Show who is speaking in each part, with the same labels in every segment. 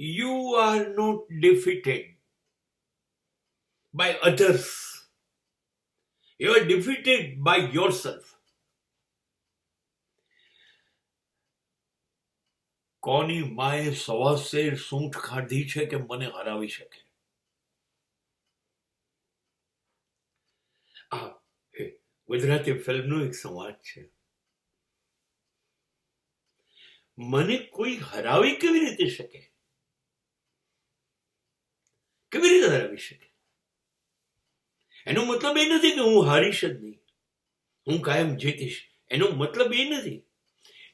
Speaker 1: You are not defeated by others. You are defeated by yourself. કોની માએ સવાશેર સૂંઠ ખાધી છે કે મને હરાવી શકે? આ ગુજરાતી ફિલ્મનો એક સંવાદ છે. મને કોઈ હરાવી કેવી રીતે શકે? કેવી રીતે હરાવી શકે? એનો મતલબ એ નથી કે હું હારીશ જ નહીં, હું કાયમ જીતીશ. એનો મતલબ એ નથી.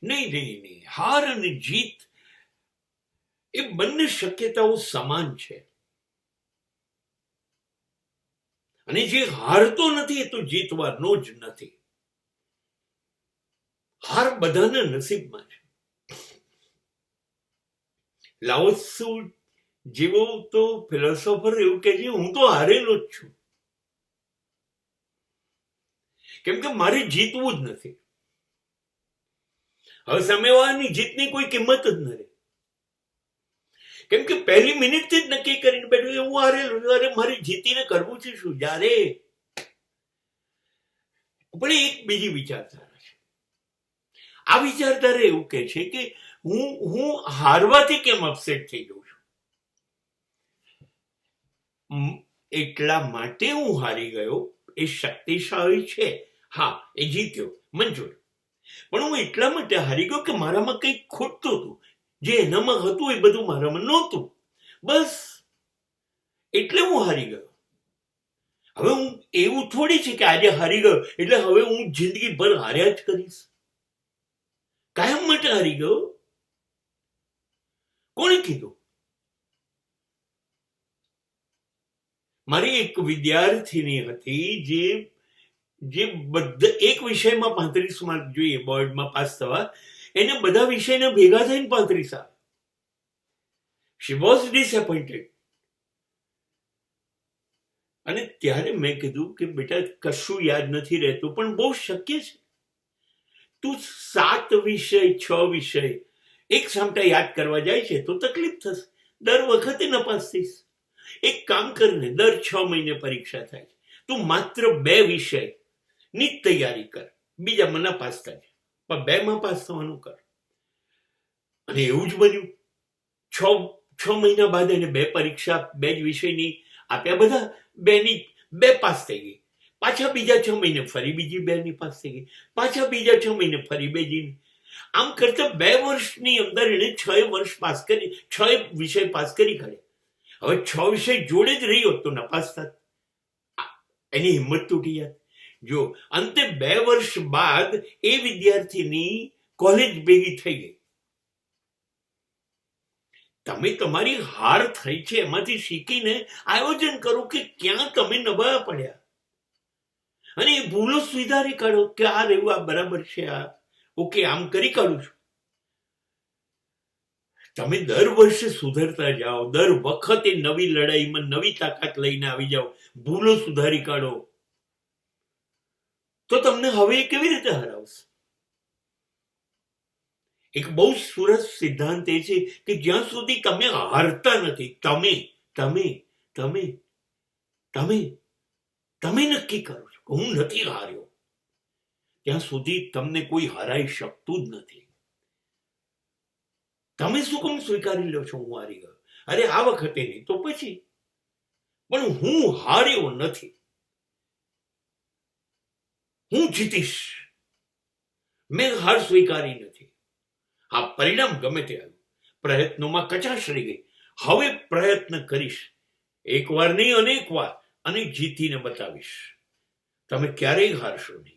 Speaker 1: નહીં. હાર અને જીત એ બંને શક્યતાઓ સમાન છે. અને જે હારતો નથી એ તો જીતવાનો જ નથી. હાર બધાના નસીબમાં છે. લાઓ ત્સુ જેવો તો ફિલોસોફર એવું કહે છે, હું તો હારેલો જ છું, કેમ કે મારે જીતવું જ નથી. હવે સામેવાળાની જીતની કોઈ કિંમત જ ન રહે, કેમ કે પહેલી મિનિટથી જ નક્કી કરીને બેઠું હું હારેલો છું. અરે મારે જીતીને કરવું છે શું? જ્યારે પણ એક બીજી વિચારધારા છે. આ વિચારધારા એવું કે છે કે હું હારવાથી કેમ અપસેટ થઈ જઉં છું? એટલા માટે હું હારી ગયો. એ શક્તિશાળી છે, હા, એ જીત્યો, મંજૂર. પણ હું એટલા માટે હારી ગયો કે મારામાં કંઈક ખૂટતું હતું. જે એનામાં હતું એ બધું મારામાં નહોતું. બસ એટલે હું હારી ગયો. હવે હું એવું થોડી છે કે આજે હારી ગયો એટલે હવે હું જિંદગીભર હાર્યા જ કરીશ. કાયમ માટે હારી ગયો. કોણે કીધું? મારી એક વિદ્યાર્થીની હતી જે બધા એક વિષયમાં 35 માર્ક જોઈએ બોર્ડમાં પાસ થવા, એને બધા વિષયના ભેગા થઈને 35 આવે. She was disappointed. અને ત્યારે મેં કીધું કે બેટા કશું યાદ નથી રહેતું, પણ બહુ શક્ય છે. તું 7 વિષય 6 વિષય એક સામટા યાદ કરવા જાય છે તો તકલીફ થશે. દર વખતે નપાસ થઈશ. એક કામ કરીને દર 6 મહિને પરીક્ષા થાય છે, તું માત્ર 2 વિષય ની તૈયારી કર, બીજામાં નપાસ થાય, પણ 2 માં પાસ થવાનું કર. અને એવું જ બન્યું. 6 મહિના બાદ એને 2 પરીક્ષા 2 જ વિષયની આપ્યા. બધા 2 પાસ થઈ ગઈ. પાછા બીજા 6 મહિને ફરી બીજી 2 ની પાસ થઈ ગઈ. પાછા બીજા 6 મહિને ફરી બીજી. આમ કરતા 2 વર્ષની અંદર એને 6 વર્ષ પાસ કરી, 6 વિષય પાસ કરી કાઢે. હવે 6 વિષય જોડે જ રહી હોત તો નપાસ થાત. એની હિંમત તૂટી જાત. જો અંતે 2 વર્ષ બાદ એ વિદ્યાર્થીની કોલેજ ભેગી થઈ ગઈ. તમે તમારી હાર થઈ છે એમાંથી શીખીને આયોજન કરો કે ક્યાં તમે નબળા પડ્યા અને એ ભૂલો સુધારી કાઢો કે આ રહેવું, આ બરાબર છે, આ ઓકે, આમ કરી કાઢું છું. તમે દર વર્ષે સુધરતા જાઓ, દર વખતે નવી લડાઈમાં નવી તાકાત લઈને આવી જાઓ, ભૂલો સુધારી કાઢો, તો તમને હવે કેવી રીતે હરાવશે? એક બહુ સરસ સિદ્ધાંત એ છે કે જ્યાં સુધી તમે હારતા નથી, તમે નક્કી કરો છો કે હું નથી હાર્યો, ત્યાં સુધી તમને કોઈ હરાઈ શકતું જ નથી. તમે શું કેમ સ્વીકારી લો છો હું હારી ગયો? અરે આ વખતે નહીં તો પછી, પણ હું હાર્યો નથી, હું જીતીશ. મેં હાર સ્વીકારી નથી. આ પરિણામ ગમે તે આવ્યું, પ્રયત્નોમાં કચાશ રહી ગઈ. હવે પ્રયત્ન કરીશ, એકવાર નહીં અનેક વાર, અને જીતીને બતાવીશ. તમે ક્યારેય હારશો નહીં.